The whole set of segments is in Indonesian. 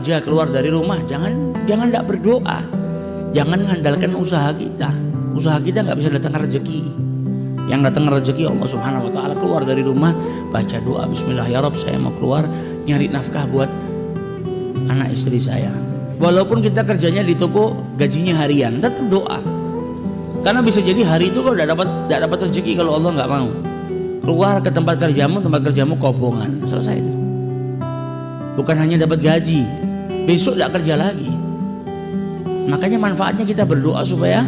kerja, keluar dari rumah, jangan tidak berdoa, jangan mengandalkan usaha kita. Usaha kita nggak bisa datang rezeki. Yang datang rezeki Allah Subhanahu Wa Taala. Keluar dari rumah, baca doa, Bismillah ya Rob, saya mau keluar nyari nafkah buat anak istri saya. Walaupun kita kerjanya di toko, gajinya harian, tetap doa. Karena bisa jadi hari itu kau tidak dapat rezeki kalau Allah nggak mau. Keluar ke tempat kerjamu kobongan, selesai. Bukan hanya dapat gaji, besok tidak kerja lagi. Makanya manfaatnya kita berdoa supaya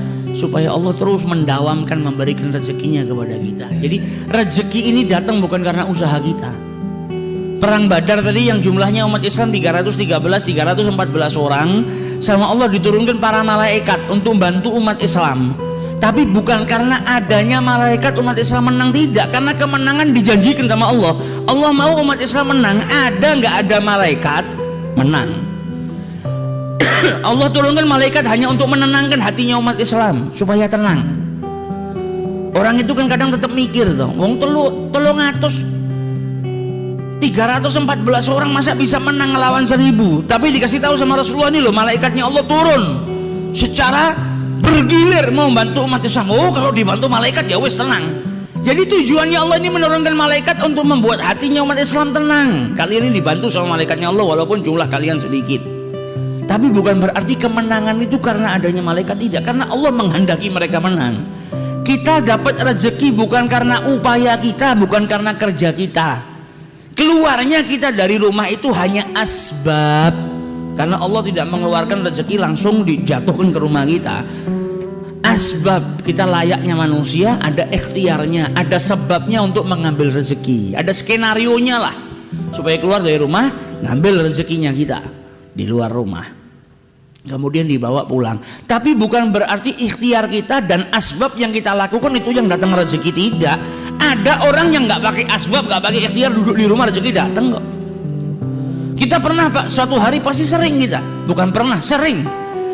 Allah terus mendawamkan, memberikan rezekinya kepada kita. Jadi rezeki ini datang bukan karena usaha kita. Perang Badar tadi yang jumlahnya umat Islam 314 orang, sama Allah diturunkan para malaikat untuk bantu umat Islam. Tapi bukan karena adanya malaikat umat Islam menang, tidak, karena kemenangan dijanjikan sama Allah. Allah mau umat Islam menang, ada nggak ada malaikat menang. Allah turunkan malaikat hanya untuk menenangkan hatinya umat Islam supaya tenang. Orang itu kan kadang tetap mikir tuh, wong 314 orang masa bisa menang ngelawan 1000. Tapi dikasih tahu sama Rasulullah, nih loh malaikatnya Allah turun secara bergilir mau bantu umat Islam. Oh, kalau dibantu malaikat ya wes tenang. Jadi tujuannya Allah ini menurunkan malaikat untuk membuat hatinya umat Islam tenang. Kalian ini dibantu sama malaikatnya Allah walaupun jumlah kalian sedikit. Tapi bukan berarti kemenangan itu karena adanya malaikat, tidak, karena Allah menghendaki mereka menang. Kita dapat rezeki bukan karena upaya kita, bukan karena kerja kita. Keluarnya kita dari rumah itu hanya asbab, karena Allah tidak mengeluarkan rezeki langsung dijatuhkan ke rumah kita. Asbab, kita layaknya manusia, ada ikhtiarnya, ada sebabnya untuk mengambil rezeki, ada skenarionya lah supaya keluar dari rumah ngambil rezekinya kita di luar rumah, kemudian dibawa pulang. Tapi bukan berarti ikhtiar kita dan asbab yang kita lakukan itu yang datang rezeki, tidak. Ada orang yang nggak pakai asbab, nggak pakai ikhtiar, duduk di rumah rezeki datang kok. Kita pernah Pak, suatu hari pasti sering kita, bukan pernah, sering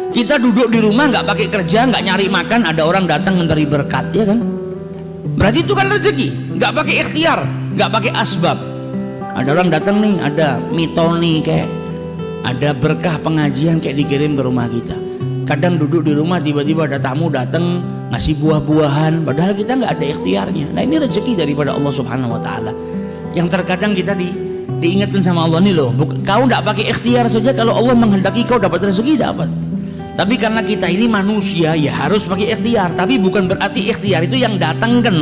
kita duduk di rumah nggak pakai kerja, nggak nyari makan, ada orang datang mencari berkat, ya kan? Berarti itu kan rezeki, nggak pakai ikhtiar, nggak pakai asbab. Ada orang datang nih, ada mitoni kayak ada berkah pengajian kayak dikirim ke rumah kita. Kadang duduk di rumah tiba-tiba ada tamu datang ngasih buah-buahan, padahal kita nggak ada ikhtiarnya. Nah ini rezeki daripada Allah Subhanahu Wa Taala. Yang terkadang kita diingatkan sama Allah, nih loh, kau nggak pakai ikhtiar saja, kalau Allah menghendaki kau dapat rezeki dapat. Tapi karena kita ini manusia ya harus pakai ikhtiar. Tapi bukan berarti ikhtiar itu yang datangkan.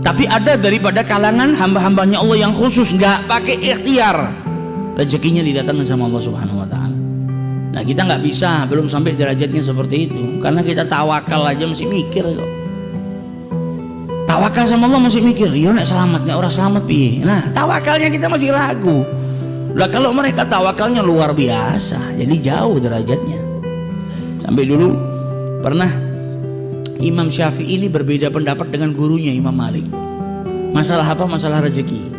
Tapi ada daripada kalangan hamba-hambanya Allah yang khusus nggak pakai ikhtiar, rezekinya didatangkan sama Allah Subhanahu Wa Taala. Nah kita nggak bisa, belum sampai derajatnya seperti itu, karena kita tawakal aja masih mikir kok. Tawakal sama Allah masih mikir, iya nek selamat nek orang selamat piye. Nah tawakalnya kita masih ragu. Lah kalau mereka tawakalnya luar biasa, jadi jauh derajatnya. Sampai dulu pernah Imam Syafi'i ini berbeda pendapat dengan gurunya Imam Malik. Masalah apa? Masalah rezeki.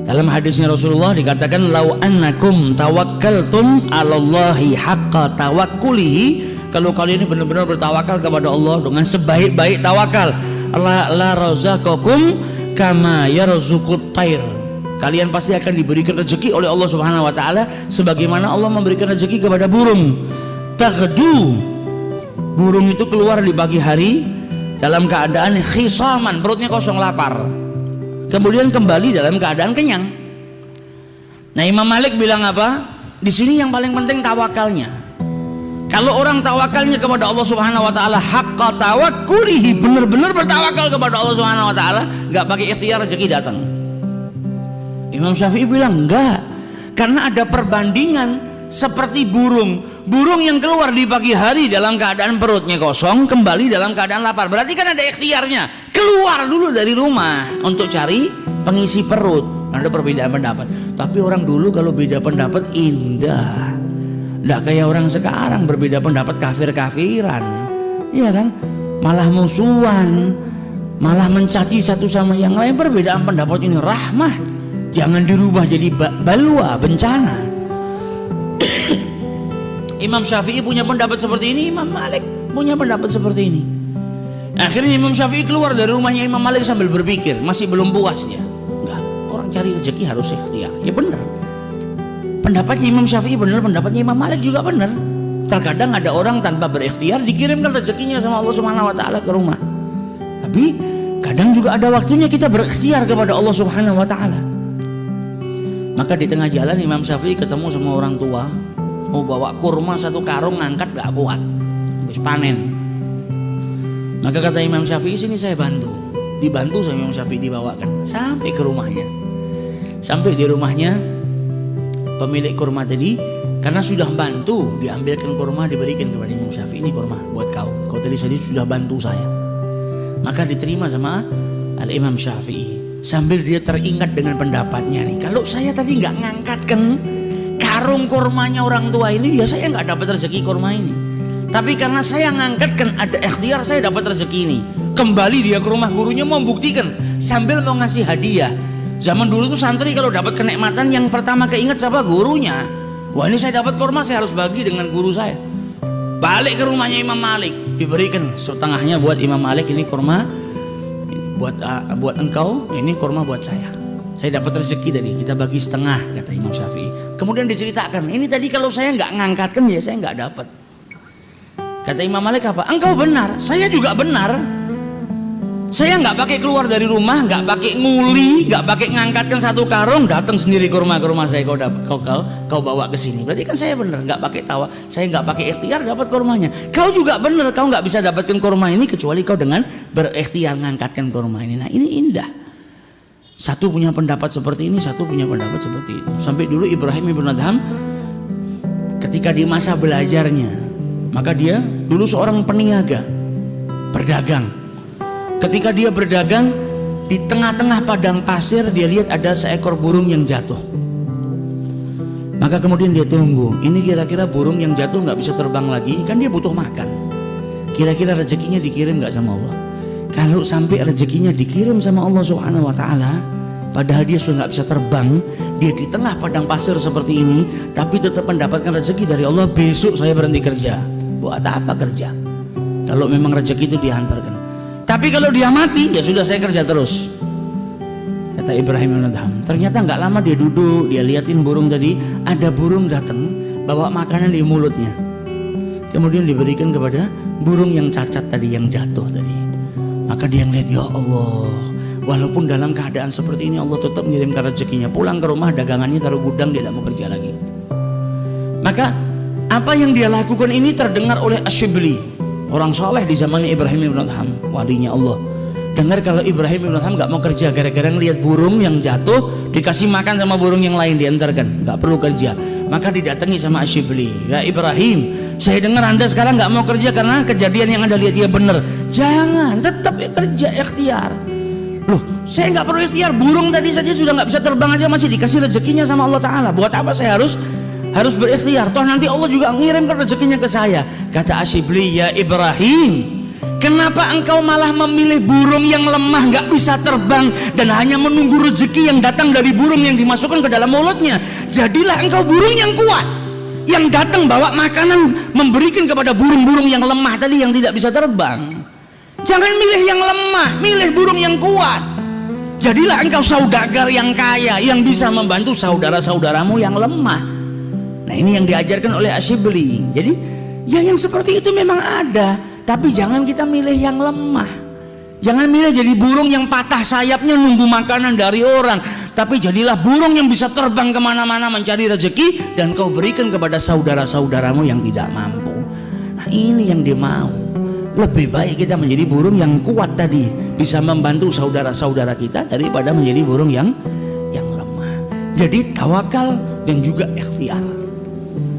Dalam hadisnya Rasulullah dikatakan, lau annakum tawakkaltum 'alallahi haqqa tawakkulihi, kalau kalian ini benar-benar bertawakal kepada Allah dengan sebaik-baik tawakal, la razaqakum kama yarzuqut thair, kalian pasti akan diberikan rezeki oleh Allah Subhanahu Wa Taala sebagaimana Allah memberikan rezeki kepada burung. Taghdu, burung itu keluar di pagi hari dalam keadaan khisaman, perutnya kosong lapar, kemudian kembali dalam keadaan kenyang. Nah Imam Malik bilang apa? Di sini yang paling penting tawakalnya. Kalau orang tawakalnya kepada Allah Subhanahu Wa Taala haqqa tawakkulihi, benar-benar bertawakal kepada Allah Subhanahu Wa Taala, nggak pakai ikhtiar, rezeki datang. Imam Syafi'i bilang enggak, karena ada perbandingan. Seperti burung yang keluar di pagi hari dalam keadaan perutnya kosong, kembali dalam keadaan lapar, berarti kan ada ikhtiarnya, keluar dulu dari rumah untuk cari pengisi perut. Ada perbedaan pendapat, tapi orang dulu kalau beda pendapat indah, tidak kayak orang sekarang berbeda pendapat kafir-kafiran, iya kan, malah musuhan, malah mencaci satu sama yang lain. Perbedaan pendapat ini rahmah, jangan dirubah jadi balwa, bencana. Imam Syafi'i punya pendapat seperti ini, Imam Malik punya pendapat seperti ini. Akhirnya Imam Syafi'i keluar dari rumahnya Imam Malik sambil berpikir, masih belum puas dia. Enggak, orang cari rezeki harus ikhtiar. Ya benar, Pendapatnya Imam Syafi'i benar, pendapatnya Imam Malik juga benar. Terkadang ada orang tanpa berikhtiar dikirimkan rezekinya sama Allah Subhanahu wa taala ke rumah. Tapi kadang juga ada waktunya kita berikhtiar kepada Allah Subhanahu wa taala. Maka di tengah jalan Imam Syafi'i ketemu sama orang tua, mau bawa kurma 1 karung, ngangkat gak kuat, habis panen. Maka kata Imam Syafi'i, sini saya bantu. Dibantu sama Imam Syafi'i, dibawakan sampai ke rumahnya. Sampai di rumahnya pemilik kurma tadi, karena sudah bantu, diambilkan kurma, diberikan kepada Imam Syafi'i. Ini kurma buat kau tadi sudah bantu saya. Maka diterima sama Al-Imam Syafi'i. Sambil dia teringat dengan pendapatnya nih, kalau saya tadi nggak ngangkatkan karung kurmanya orang tua ini, ya saya nggak dapat rezeki kurma ini. Tapi karena saya ngangkatkan, ada ikhtiar, saya dapat rezeki ini. Kembali dia ke rumah gurunya mau buktikan, sambil mau ngasih hadiah. Zaman dulu tuh santri kalau dapat kenikmatan yang pertama keinget siapa? Gurunya. Wah, ini saya dapat kurma, saya harus bagi dengan guru saya. Balik ke rumahnya Imam Malik, diberikan setengahnya buat Imam Malik, ini kurma buat engkau, ini kurma buat saya dapat rezeki tadi, kita bagi setengah, kata Imam Syafi'i. Kemudian diceritakan, ini tadi kalau saya nggak ngangkatkan ya saya nggak dapat. Kata Imam Malik apa? Engkau benar, saya juga benar. Saya nggak pakai keluar dari rumah, nggak pakai nguli, nggak pakai ngangkatkan 1 karung, datang sendiri ke rumah saya, kau bawa ke sini. Berarti kan saya benar, nggak pakai tawa, saya nggak pakai ikhtiar dapat kurmanya. Kau juga benar, kau nggak bisa dapatkan kurma ini kecuali kau dengan berikhtiar ngangkatkan kurma ini. Nah ini indah. Satu punya pendapat seperti ini, satu punya pendapat seperti itu. Sampai dulu Ibrahim ibn Adham ketika di masa belajarnya, maka dia dulu seorang peniaga, berdagang. Ketika dia berdagang, di tengah-tengah padang pasir dia lihat ada seekor burung yang jatuh. Maka kemudian dia tunggu, ini kira-kira burung yang jatuh nggak bisa terbang lagi, kan dia butuh makan. Kira-kira rezekinya dikirim nggak sama Allah? Kalau sampai rezekinya dikirim sama Allah Subhanahu wa taala, padahal dia sudah nggak bisa terbang, dia di tengah padang pasir seperti ini, tapi tetap mendapatkan rezeki dari Allah. Besok saya berhenti kerja. Buat apa kerja? Kalau memang rezeki itu dihantarkan. Tapi kalau dia mati, ya sudah saya kerja terus. Kata Ibrahim bin Adham. Ternyata nggak lama dia duduk, dia liatin burung tadi. Ada burung datang bawa makanan di mulutnya. Kemudian diberikan kepada burung yang cacat tadi, yang jatuh tadi. Maka dia ngeliat, ya Allah, walaupun dalam keadaan seperti ini Allah tetap mengirimkan rezekinya. Pulang ke rumah, dagangannya taruh gudang, dia tidak mau kerja lagi. Maka apa yang dia lakukan ini terdengar oleh Asyibli, orang soleh di zamannya Ibrahim bin Adham, walinya Allah. Dengar kalau Ibrahim bin Adham nggak mau kerja gara-gara ngelihat burung yang jatuh, dikasih makan sama burung yang lain, diantarkan, nggak perlu kerja. Maka didatangi sama Asyibli, ya Ibrahim, saya dengar Anda sekarang nggak mau kerja karena kejadian yang Anda lihat dia benar. Jangan, tetap kerja, ikhtiar. Loh, saya nggak perlu ikhtiar, burung tadi saja sudah nggak bisa terbang aja masih dikasih rezekinya sama Allah Ta'ala. Buat apa saya harus berikhtiar? Toh nanti Allah juga ngirimkan rezekinya ke saya. Kata Asyibli, ya Ibrahim, kenapa engkau malah memilih burung yang lemah, nggak bisa terbang, dan hanya menunggu rezeki yang datang dari burung yang dimasukkan ke dalam mulutnya? Jadilah engkau burung yang kuat, yang datang bawa makanan, memberikan kepada burung-burung yang lemah tadi yang tidak bisa terbang. Jangan milih yang lemah, milih burung yang kuat. Jadilah engkau saudagar yang kaya, yang bisa membantu saudara-saudaramu yang lemah. Nah ini yang diajarkan oleh Asyibli. Jadi ya yang seperti itu memang ada, tapi jangan kita milih yang lemah. Jangan milih jadi burung yang patah sayapnya nunggu makanan dari orang, tapi jadilah burung yang bisa terbang kemana-mana mencari rezeki dan kau berikan kepada saudara-saudaramu yang tidak mampu. Nah ini yang dia mau. Lebih baik kita menjadi burung yang kuat tadi, bisa membantu saudara-saudara kita, daripada menjadi burung yang lemah. Jadi tawakal dan juga ikhtiar.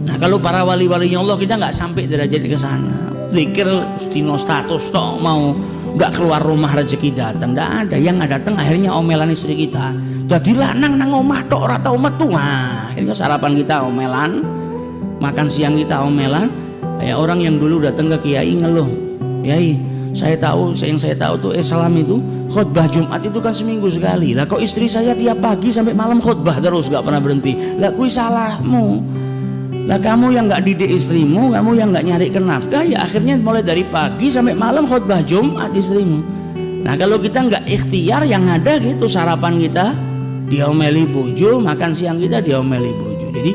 Nah kalau para wali-walinya Allah, kita nggak sampai derajat ke sana. Zikir stino status toh mau nggak keluar rumah rezeki datang, nggak ada. Yang nggak datang akhirnya omelan istri kita. Jadi lanang nang omah tok ora tau metu. Akhirnya sarapan kita omelan, makan siang kita omelan. Kayak orang yang dulu datang ke kiai ngeluh, Kiai, saya tahu tuh salam itu khutbah Jumat itu kan seminggu sekali. Lah kok istri saya tiap pagi sampai malam khutbah terus, nggak pernah berhenti. Lah kui salahmu. Lah kamu yang nggak didik istrimu, kamu yang nggak nyari nafkah, ya akhirnya mulai dari pagi sampai malam khutbah Jumat istrimu. Nah kalau kita nggak ikhtiar, yang ada gitu sarapan kita diomeli bojo, makan siang kita diomeli bojo. Jadi